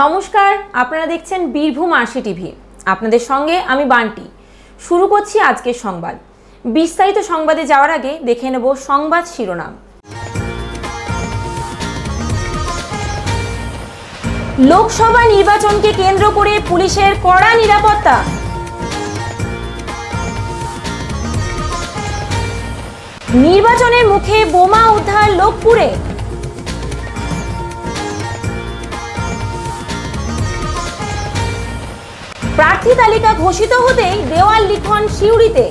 নমস্কার, আপনারা দেখছেন বীরভূম আরসি টিভি। আপনাদের সঙ্গে আমি বান্টি। শুরু করছি আজকের সংবাদ। বিস্তারিত সংবাদে যাওয়ার আগে দেখে নেব সংবাদ শিরোনাম। লোকসভা নির্বাচনকে কেন্দ্র করে পুলিশের কড়া নিরাপত্তা। নির্বাচনের মুখে বোমা উদ্ধার লোকপুরে। প্রার্থী তালিকা ঘোষিত হতেই দেওয়াল লিখন সিউড়িতে।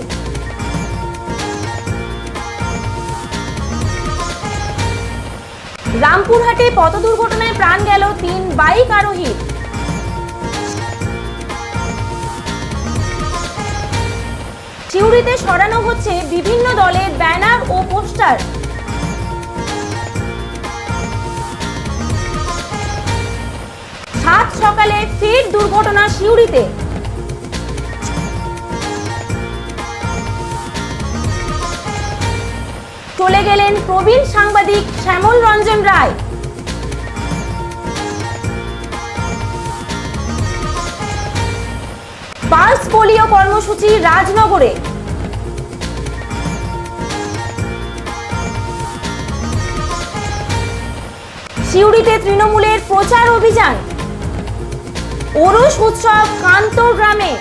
রামপুরহাটে পথ দুর্ঘটনায় প্রাণ গেল ৩ বাইক আরোহীর। সিউড়িতে সরানো হচ্ছে বিভিন্ন দলের ব্যানার ও পোস্টার। সাত সকালে ফের দুর্ঘটনা সিউড়িতে। চলে গেলেন প্রবীণ সাংবাদিক শ্যামল রঞ্জন রায়। পালস পোলিও কর্মসূচি রাজনগরে। সিউড়িতে তৃণমূলের প্রচার অভিযান। ওরস উৎসব কান্তর গ্রামে।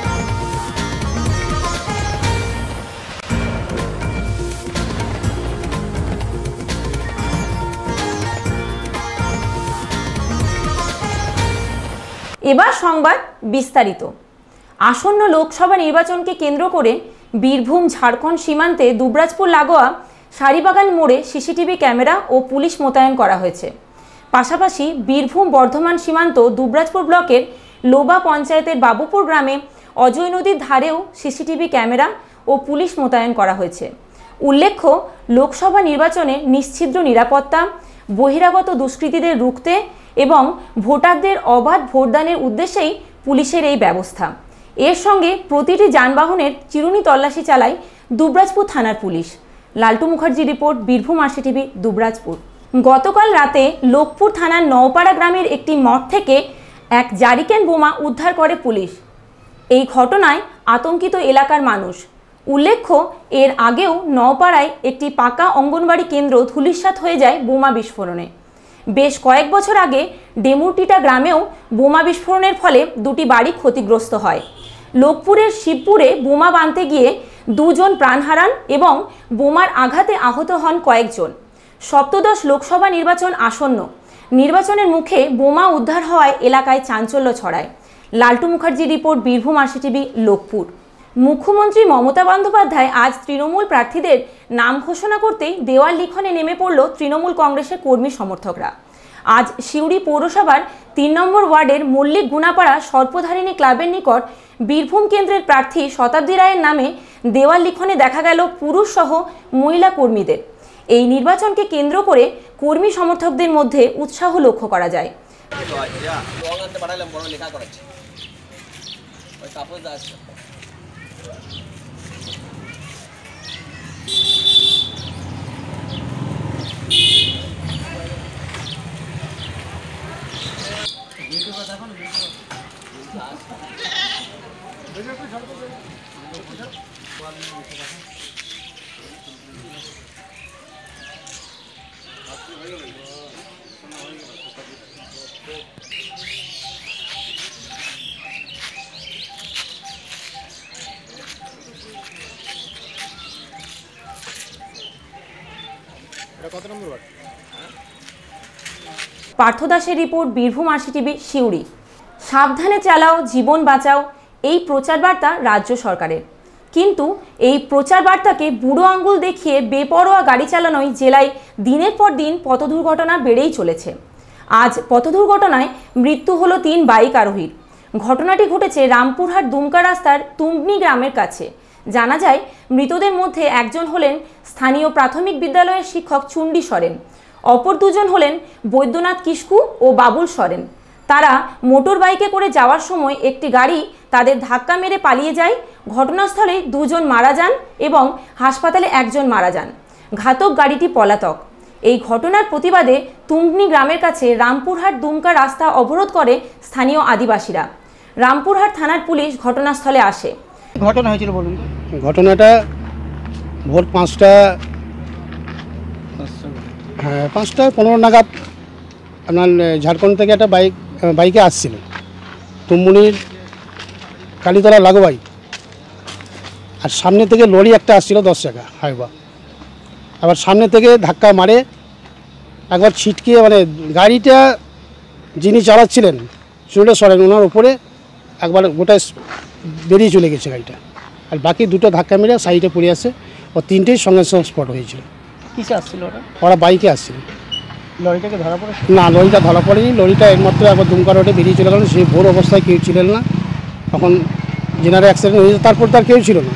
এবার সংবাদ বিস্তারিত। আসন্ন লোকসভা নির্বাচনকে কেন্দ্র করে বীরভূম ঝাড়খণ্ড সীমান্তে দুবরাজপুর লাগোয়া সারিবাগান মোড়ে সিসিটিভি ক্যামেরা ও পুলিশ মোতায়েন করা হয়েছে। পাশাপাশি বীরভূম বর্ধমান সীমান্ত দুবরাজপুর ব্লকের লোবা পঞ্চায়েতের বাবুপুর গ্রামে অজয় নদীর ধারেও সিসিটিভি ক্যামেরা ও পুলিশ মোতায়েন করা হয়েছে। উল্লেখ্য, লোকসভা নির্বাচনে নিশ্ছিদ্র নিরাপত্তা, বহিরাগত দুষ্কৃতীদের রুখতে এবং ভোটারদের অবাধ ভোটদানের উদ্দেশ্যেই পুলিশের এই ব্যবস্থা। এর সঙ্গে প্রতিটি যানবাহনের চিরুনি তল্লাশি চালায় দুবরাজপুর থানার police. Laltu Mukherjee report, Birbhum RC TV, Dubrajpur. গতকাল রাতে লোকপুর থানার নওপাড়া গ্রামের একটি মঠ থেকে এক জারিকেন বোমা উদ্ধার করে পুলিশ। এই ঘটনায় আতঙ্কিত এলাকার মানুষ। উল্লেখ্য, এর আগেও নওপাড়ায় একটি পাকা অঙ্গনবাড়ি কেন্দ্র ধূলিসাৎ হয়ে যায় বোমা বিস্ফোরণে। বেশ কয়েক বছর আগে ডেমুরটিটা গ্রামেও বোমা বিস্ফোরণের ফলে দুটি বাড়ি ক্ষতিগ্রস্ত হয়। লোকপুরের শিবপুরে বোমা বাঁধতে গিয়ে 2 জন প্রাণ হারান এবং বোমার আঘাতে আহত হন কয়েকজন। সপ্তদশ লোকসভা নির্বাচন আসন্ন। নির্বাচনের মুখে বোমা উদ্ধার হওয়ায় এলাকায় চাঞ্চল্য ছড়ায়। Laltu Mukherjee report, Birbhum RC TV, Lokpur. মুখ্যমন্ত্রী মমতা বন্দ্যোপাধ্যায় আজ তৃণমূল প্রার্থীদের নাম ঘোষণা করতেই দেওয়াল লিখনে নেমে পড়ল তৃণমূল কংগ্রেসের কর্মী সমর্থকরা। আজ সিউড়ি পৌরসভার 3 নম্বর ওয়ার্ডের মল্লিক গুনাপাড়া সর্পধারিণী ক্লাবের নিকট বীরভূম কেন্দ্রের প্রার্থী শতাব্দী রায়ের নামে দেওয়াল লিখনে দেখা গেল পুরুষ সহ মহিলা কর্মীদের। এই নির্বাচনকে কেন্দ্র করে কর্মী সমর্থকদের মধ্যে উৎসাহ লক্ষ্য করা যায়। পার্থ দাসের report, Birbhum RC TV, Suri. সাবধানে চালাও, জীবন বাঁচাও, এই প্রচার বার্তা রাজ্য সরকারের। কিন্তু এই প্রচার বার্তাকে বুড়ো আঙ্গুল দেখিয়ে বেপরোয়া গাড়ি চালানোয় জেলায় দিনের পর দিন পথ দুর্ঘটনা বেড়েই চলেছে। আজ পথ দুর্ঘটনায় মৃত্যু হলো 3 বাইক আরোহীর। ঘটনাটি ঘটেছে রামপুরহাট দুমকা রাস্তার তুমনি গ্রামের কাছে। জানা যায়, মৃতদের মধ্যে একজন হলেন স্থানীয় প্রাথমিক বিদ্যালয়ের শিক্ষক চুন্ডি সরেন। অপর 2 জন হলেন বৈদ্যনাথ কিস্কু ও বাবুল সরেন। তারা মোটর বাইকে করে যাওয়ার সময় একটি গাড়ি তাদের ধাক্কা মেরে পালিয়ে যায়। ঘটনাস্থলে 2 জন মারা যান এবং হাসপাতালে 1 জন মারা যান। ঘাতক গাড়িটি পলাতক। এই ঘটনার প্রতিবাদে তুমনি গ্রামের কাছে রামপুরহাট দুমকা রাস্তা অবরোধ করে স্থানীয় আদিবাসীরা। রামপুরহাট থানার পুলিশ ঘটনাস্থলে আসে। ঘটনা হয়েছিল বলুন। ঘটনাটা ভোর 5টা 15 নাগাদ আপনার ঝাড়খণ্ড থেকে একটা বাইকে আসছিল তুমুনির কালীতলা লাগোবাই, আর সামনে থেকে লরি একটা আসছিল 10 চাকা হাইবা, আবার সামনে থেকে ধাক্কা মারে একবার ছিটকে মানে গাড়িটা যিনি চালাচ্ছিলেন চলে সরেন ওনার উপরে একবার গোটা বেরিয়ে চলে গেছে গাড়িটা, আর বাকি দুটো ধাক্কা মেরে সাইডে পড়ে আসে ও তিনটেই সঙ্গে সঙ্গে স্পট হয়েছিল। কিসে আসছিল ওরা বাইকে আসছিল। লরিটাকে ধরা পড়ে না, লরিটা ধরা পড়েনি, লরিটা একমাত্র একবার দুমকা রোডে বেরিয়ে চলে গেল। সেই ভোর অবস্থায় কেউ ছিলেন না, তখন জেনারে অ্যাক্সিডেন্ট হয়েছে, তারপর তার কেউ ছিল না।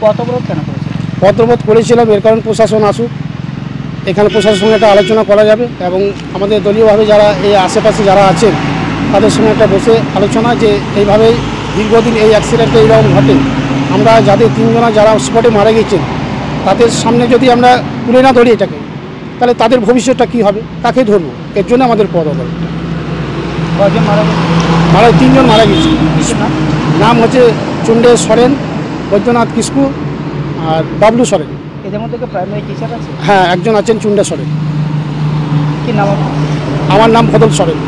পথবরোধ কেন করেছে? পথবরোধ করেছিলাম এর কারণ প্রশাসন আসুক, এখানে প্রশাসনের সঙ্গে একটা আলোচনা করা যাবে এবং আমাদের দলীয়ভাবে যারা এই আশেপাশে যারা আছেন তাদের সঙ্গে একটা বসে আলোচনা যে এইভাবেই দীর্ঘদিন এই অ্যাক্সিডেন্টে এইরকম ঘটে, আমরা যাদের 3 জনা যারা স্পটে মারা গেছেন তাদের সামনে যদি আমরা তুলে না ধরি এটাকে, তাহলে তাদের ভবিষ্যৎটা কী হবে, কাকে ধরবো? এর জন্য আমাদের পদ হবে। কজন মারা গেছে? 3 জন মারা গেছে। নাম হচ্ছে চুন্ডে সরেন, বৈদ্যনাথ কিস্কু আর বাবলু সরেন। এদের মধ্যে প্রাইমারি টিচার আছে? হ্যাঁ, একজন আছেন চুন্ডে সরেন। কি নাম? আমার নাম ফদল সরেন।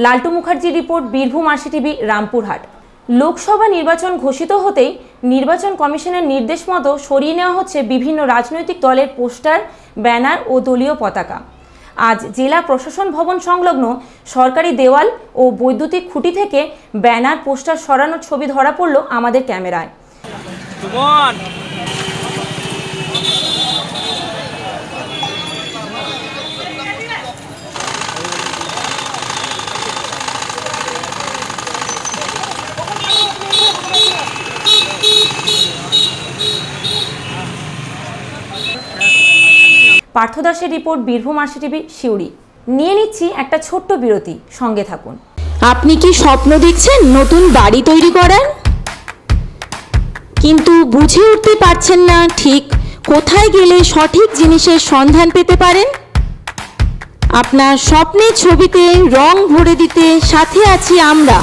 লালটু মুখার্জি রিপোর্ট, বীরভূম আরসিটিভি, রামপুরহাট। লোকসভা নির্বাচন ঘোষিত হতেই নির্বাচন কমিশনের নির্দেশ মতো সরিয়ে নেওয়া হচ্ছে বিভিন্ন রাজনৈতিক দলের পোস্টার, ব্যানার ও দলীয় পতাকা। আজ জেলা প্রশাসন ভবন সংলগ্ন সরকারি দেওয়াল ও বৈদ্যুতিক খুঁটি থেকে ব্যানার, পোস্টার সরানোর ছবি ধরা পড়ল আমাদের ক্যামেরায়। পার্থ দাসের রিপোর্ট, বীরভূম আরসিটিভি, সিউড়ি। নিয়ে নিচ্ছি একটা ছোট্ট বিরতি, সঙ্গে থাকুন। আপনি কি স্বপ্ন দেখছেন নতুন বাড়ি তৈরি করার, কিন্তু বুঝে উঠতে পারছেন না ঠিক কোথায় গেলে সঠিক জিনিসের সন্ধান পেতে পারেন? আপনার স্বপ্নের ছবিতে রং ভরে দিতে সাথে আছি আমরা,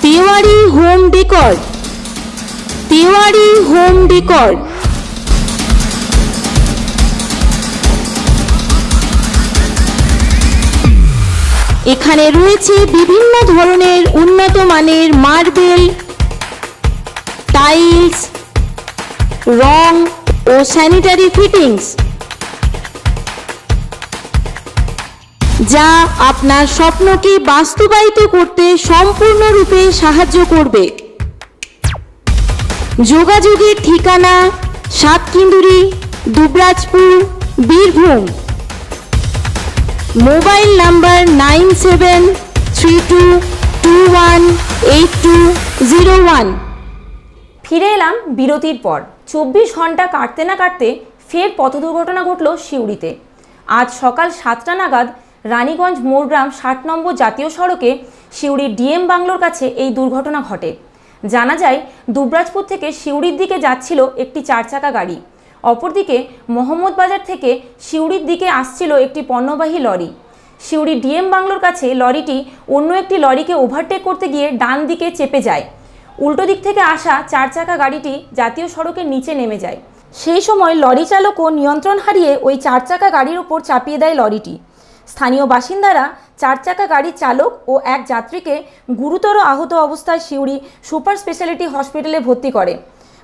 Tewari home decor. Tewari home decor এখানে রয়েছে বিভিন্ন ধরনের উন্নত মানের মার্বেল, টাইলস, রং ও স্যানিটারি ফিটিংস, যা আপনার স্বপ্নকে বাস্তবায়িত করতে সম্পূর্ণরূপে সাহায্য করবে। যোগাযোগের ঠিকানা সাতকিন্দুরি, দুবরাজপুর, বীরভূম। Mobile number 9732218201। ফিরে এলাম বিরতির পর। 24 ঘন্টা কাটতে না কাটতে ফের পথ দুর্ঘটনা ঘটল সিউড়িতে। আজ সকাল 7টা নাগাদ রানীগঞ্জ মোরগ্রাম 60 নম্বর জাতীয় সড়কে সিউড়ির ডিএম বাংলোর কাছে এই দুর্ঘটনা ঘটে। জানা যায়, দুবরাজপুর থেকে সিউড়ির দিকে যাচ্ছিল একটি 4 চাকা গাড়ি, অপরদিকে মোহাম্মদবাজার থেকে সিউড়ির দিকে আসছিল একটি পণ্যবাহী লরি। সিউড়ি ডিএম বাংলোর কাছে লরিটি অন্য একটি লরিকে ওভারটেক করতে গিয়ে ডান দিকে চেপে যায়। উল্টো দিক থেকে আসা 4 চাকা গাড়িটি জাতীয় সড়কের নিচে নেমে যায়। সেই সময় লরি চালকও নিয়ন্ত্রণ হারিয়ে ওই 4 চাকা গাড়ির ওপর চাপিয়ে দেয় লরিটি। স্থানীয় বাসিন্দারা 4 চাকা গাড়ির চালক ও এক যাত্রীকে গুরুতর আহত অবস্থায় সিউড়ি সুপার স্পেশালিটি হসপিটালে ভর্তি করে।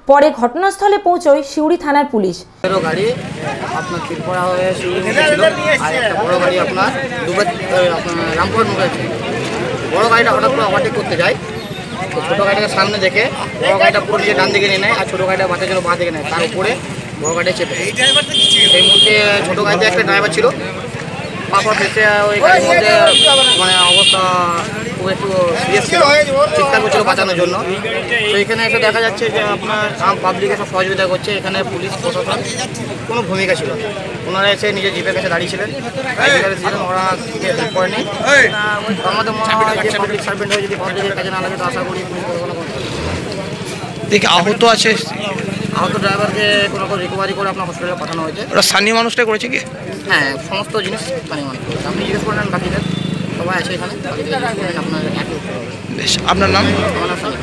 পরে ঘটনাস্থলে পৌঁছয় সিউড়ি থানার পুলিশ। গাড়ি আপনার ত্রিপুরা হয়ে সিউড়ি ছিল, আর একটা বড় গাড়ি আপনার রামপুরহাট মোড়ে ছিল। বড় গাড়িটা হঠাৎ করে ওভারটেক করতে যায়, ছোটো গাড়িটাকে সামনে দেখে বড় গাড়িটা পুরো দিকে ডান দিকে নিয়ে নেয়, আর ছোটো গাড়িটা বাঁচার জন্য বাঁ দিকে নেয়। তার উপরে বড় গাড়িটা চেপে, সেই মুহূর্তে ছোটো গাড়িতে একটা ড্রাইভার ছিল, তারপর ফেসে ওই গাড়ির মধ্যে মানে অবস্থা খুব একটু সিরিয়াস ছিল, চিৎকার করছিল বাঁচানোর জন্য। তো এখানে এসে দেখা যাচ্ছে যে আপনার পাবলিক এসব সহযোগিতা করছে, এখানে পুলিশ প্রশাসন কোনো ভূমিকা ছিল না। ওনারা এসে নিজের জিপের কাছে দাঁড়িয়ে ছিলেন, ওরা হেল্প করেনি। আমাদের মনে হয় যে পাবলিক সার্ভেন্ট হয়ে যদি পাবলিকের কাজে না লাগে তো আশা করি পুলিশ প্রশাসন দেখি আহত আছে, আহত ড্রাইভারকে কোনো রিকভারি করে আপনার হসপিটালে পাঠানো হয়েছে। ওরা স্থানীয় মানুষটাই করেছে কি? হ্যাঁ, সমস্ত জিনিস স্থানীয় মানুষ। আপনি জিজ্ঞেস করে নেন বাকিদের, সবাই আছে এখানে, আপনার একই। বেশ, আপনার নাম? আমার নাম সানি।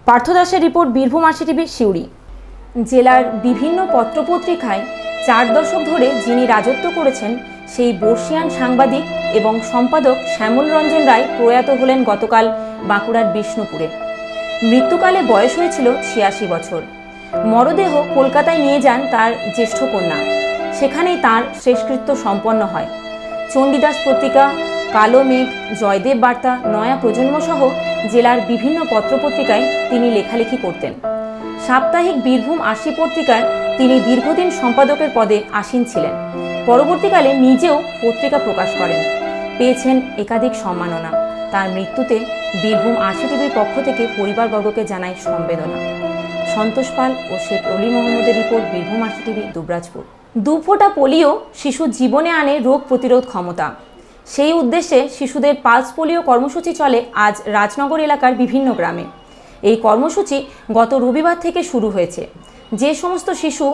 পার্থ দাসের রিপোর্ট, বীরভূম আরসিটিভি, সিউড়ি। জেলার বিভিন্ন পত্রপত্রিকায় 4 দশক ধরে যিনি রাজত্ব করেছেন সেই বর্ষিয়ান সাংবাদিক এবং সম্পাদক শ্যামল রঞ্জন রায় প্রয়াত হলেন গতকাল বাঁকুড়ার বিষ্ণুপুরে। মৃত্যুকালে বয়স হয়েছিল 86 বছর। মরদেহ কলকাতায় নিয়ে যান তার জ্যেষ্ঠ কন্যা, সেখানেই তাঁর শেষকৃত্য সম্পন্ন হয়। চণ্ডীদাস পত্রিকা, কালো মেঘ, জয়দেব বার্তা, নয়া প্রজন্ম সহ জেলার বিভিন্ন পত্রপত্রিকায় তিনি লেখালেখি করতেন। সাপ্তাহিক বীরভূম আরসি পত্রিকার তিনি দীর্ঘদিন সম্পাদকের পদে আসীন ছিলেন। পরবর্তীকালে নিজেও পত্রিকা প্রকাশ করেন, পেয়েছেন একাধিক সম্মাননা। তার মৃত্যুতে বীরভূম আরসিটিভির পক্ষ থেকে পরিবারবর্গকে জানায় সমবেদনা। সন্তোষ পাল ও শেখ অলি মোহাম্মদের রিপোর্ট, বীরভূম আরসিটিভি, দুবরাজপুর। 2 ফোঁটা পোলিও শিশুর জীবনে আনে রোগ প্রতিরোধ ক্ষমতা। সেই উদ্দেশ্যে শিশুদের পালস পোলিও কর্মসূচি চলে আজ রাজনগর এলাকার বিভিন্ন গ্রামে। এই কর্মসূচি গত রবিবার থেকে শুরু হয়েছে। যে সমস্ত শিশু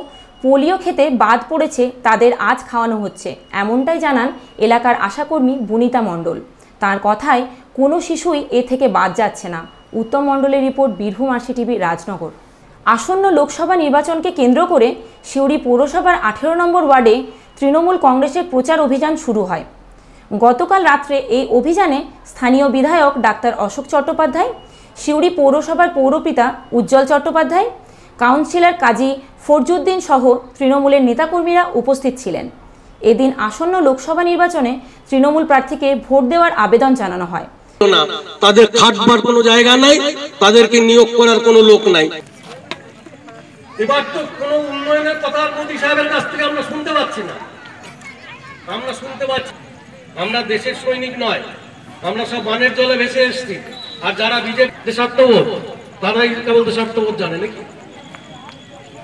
পোলিও খেতে বাদ পড়েছে তাদের আজ খাওয়ানো হচ্ছে, এমনটাই জানান এলাকার আশাকর্মী বুনিতা মণ্ডল। তার কথায় কোনো শিশুই এ থেকে বাদ যাচ্ছে না। উত্তম মণ্ডলের রিপোর্ট, বীরভূম আরসিটিভি, রাজনগর। আসন্ন লোকসভা নির্বাচনকে কেন্দ্র করে সিউড়ি পৌরসভার 18 নম্বর ওয়ার্ডে তৃণমূল কংগ্রেসের প্রচার অভিযান শুরু হয়। গতকাল রাত্রে এই অভিযানে স্থানীয় বিধায়ক ডাক্তার অশোক চট্টোপাধ্যায়, সিউড়ি পৌরসভার পৌরপিতা উজ্জ্বল চট্টোপাধ্যায়, কাউন্সিলর কাজী ফরজুদ্দিন সহ তৃণমূলের নেতাকর্মীরা উপস্থিত ছিলেন। এদিন আসন্ন লোকসভা নির্বাচনে তৃণমূল প্রার্থীকে ভোট দেওয়ার আবেদন জানানো হয়। তাদের খাটবার কোনো জায়গা নাই, তাদেরকে নিয়োগ করার কোনো লোক নাই। এবার তো কোনো উন্নয়নের কথা মোদী সাহেবের কাছ থেকে আমরা শুনতে পাচ্ছি না। আমরা দেশের সৈনিক নয়, আমরা সব বানের জলে ভেসে এসেছি। আর যারা বিজেপি দেশাত্মবোধ, তারাই কেবল দেশাত্মবোধ জানে নাকি?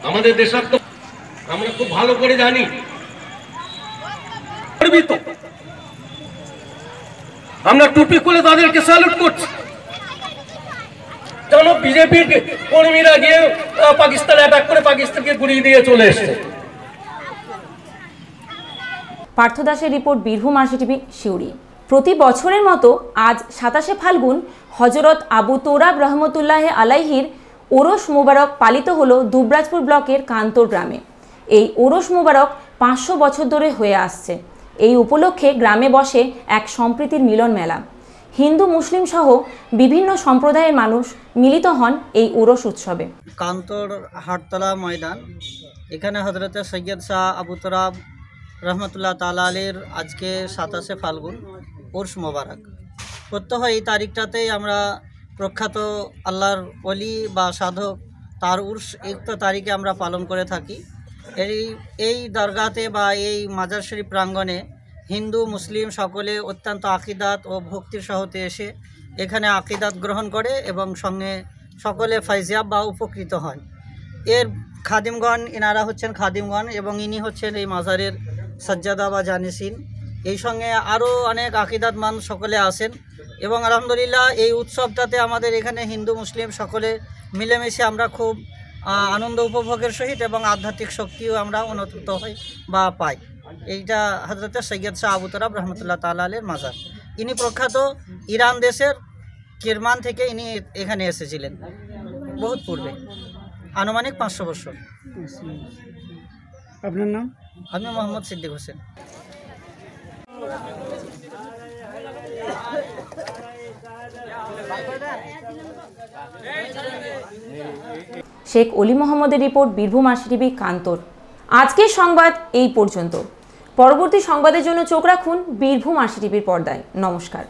আমাদের দেশাত্ম আমরা খুব ভালো করে জানি। আমরা টুপি খুলে তাদেরকে স্যালুট করছি। যেন বিজেপির কর্মীরা গিয়ে পাকিস্তানে অ্যাটাক করে পাকিস্তানকে গুড়িয়ে দিয়ে চলে এসছে। পার্থ দাসের রিপোর্ট, বীরভূম আরসিটিভি, সিউড়ি। প্রতি বছরের মতো আজ 27শে ফাল্গুন হজরত আবু তোরাব রহমতুল্লাহ আলাইহির ওরস মুবারক পালিত হলো দুবরাজপুর ব্লকের কান্তর গ্রামে। এই ওরস মুবারক 500 বছর ধরে হয়ে আসছে। এই উপলক্ষে গ্রামে বসে এক সম্প্রীতির মিলন মেলা। হিন্দু মুসলিম সহ বিভিন্ন সম্প্রদায়ের মানুষ মিলিত হন এই ওরস উৎসবে। কান্তর হাটতলা ময়দান, এখানে হজরতে সৈয়দ শাহ আবু তোরাব রহমতুল্লাহ তাআলা আলাইহির আজকে 27শে ফাল্গুন ওরস মোবারক। প্রত্যহ এই তারিখটাতেই আমরা প্রখ্যাত আল্লাহর ওলি বা সাধক তার উর্স উক্ত তারিখে আমরা পালন করে থাকি। এই দরগাতে বা এই মাজার শরীফ প্রাঙ্গণে হিন্দু মুসলিম সকলে অত্যন্ত আকিদাত ও ভক্তির সহতে এসে এখানে আকিদাত গ্রহণ করে এবং সঙ্গে সকলে ফাইজিয়াব বা উপকৃত হয়। এর খাদিমগণ, এনারা হচ্ছেন খাদিমগণ এবং ইনি হচ্ছেন এই মাজারের সাজ্জাদা বা জানিসিন। এই সঙ্গে আরও অনেক আকিদাতমান সকলে আসেন এবং আলহামদুলিল্লাহ এই উৎসবটাতে আমাদের এখানে হিন্দু মুসলিম সকলে মিলেমিশে আমরা খুব আনন্দ উপভোগের সহিত এবং আধ্যাত্মিক শক্তিও আমরা অনুভূত হই বা পাই। এইটা হযরত সৈয়দ শাহ আবু তরাব রহমতুল্লাহ তাআলা আলাইহির মাজার। ইনি প্রখ্যাত ইরান দেশের কিরমান থেকে ইনি এখানে এসেছিলেন বহুত পূর্বে, আনুমানিক 500 বছর। আপনার নাম? আমি মোহাম্মদ সিদ্দিক হোসেন। শেখ অলি মোহাম্মদের রিপোর্ট, বীরভূম আরসিটিভি কান্তর। আজকের সংবাদ এই পর্যন্ত। পরবর্তী সংবাদের জন্য চোখ রাখুন বীরভূম আরসিটিভির পর্দায়। নমস্কার।